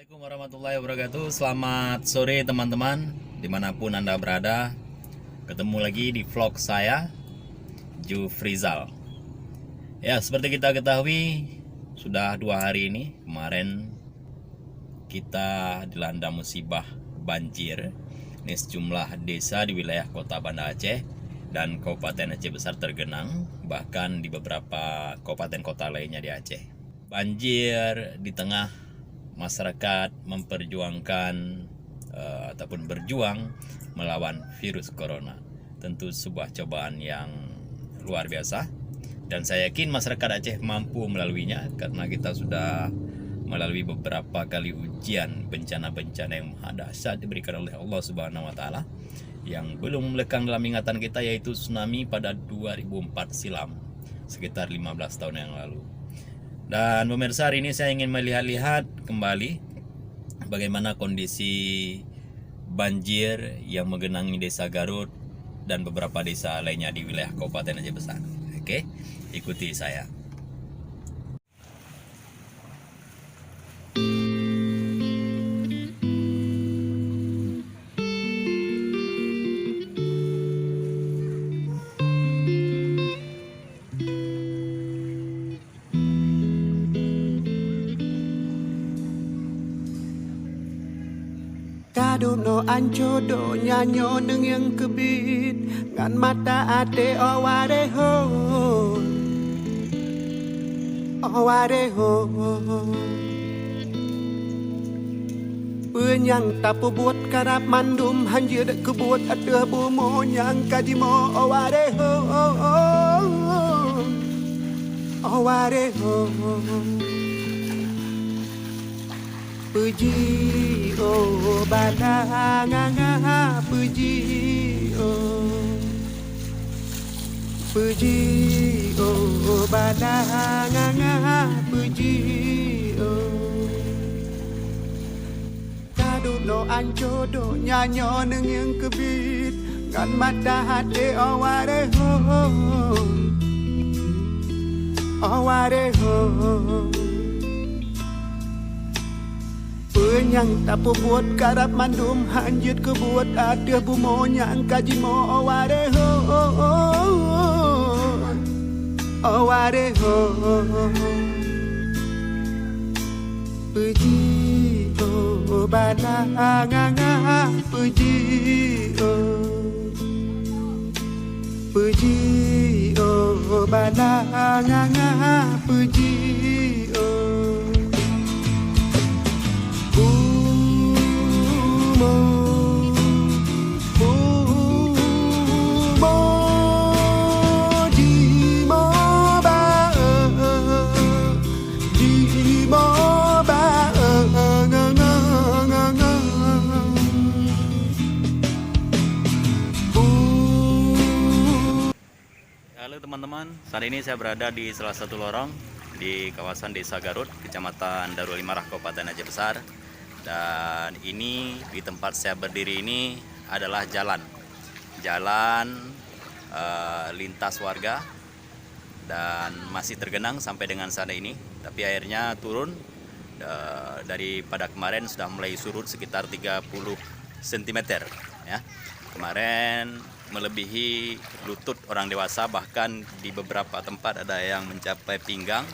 Assalamualaikum warahmatullahi wabarakatuh. Selamat sore teman-teman, dimanapun Anda berada. Ketemu lagi di vlog saya, Jufrizal. Ya, seperti kita ketahui, sudah 2 hari ini kemarin kita dilanda musibah banjir. Ini sejumlah desa di wilayah kota Banda Aceh dan Kabupaten Aceh Besar tergenang, bahkan di beberapa kabupaten kota lainnya di Aceh. Banjir di tengah masyarakat memperjuangkan ataupun berjuang melawan virus corona. Tentu sebuah cobaan yang luar biasa, dan saya yakin masyarakat Aceh mampu melaluinya karena kita sudah melalui beberapa kali ujian bencana-bencana yang maha dahsyat diberikan oleh Allah Subhanahu wa taala yang belum lekang dalam ingatan kita, yaitu tsunami pada 2004 silam, sekitar 15 tahun yang lalu. Dan pemirsa, hari ini saya ingin melihat-lihat kembali bagaimana kondisi banjir yang menggenangi desa Garut dan beberapa desa lainnya di wilayah Kabupaten Aceh Besar. Oke, ikuti saya. Kadono ancodo nyanyo neng yang kebit ngan mata ate oware ho Penyang tapu buat karap mandum hanjir kebuat ada bumo nyang kadimo oware ho Puji oh badanga puji oh badanga puji Kaduno ancodo nyanyo neng yang kebit ngan mata hati aware ho Penyang tapu buat karap mandum hanjut kebuat ada bumonya angkaji mo aware ho Puji oh badanga puji oh badanga puji Halo teman-teman, saat ini saya berada di salah satu lorong di kawasan Desa Garut, Kecamatan Darul Imarah, Kabupaten Aceh Besar. Dan ini di tempat saya berdiri ini adalah jalan lintas warga dan masih tergenang sampai dengan saat ini. Tapi airnya turun daripada kemarin, sudah mulai surut sekitar 30 cm ya. Kemarin melebihi lutut orang dewasa, bahkan di beberapa tempat ada yang mencapai pinggang.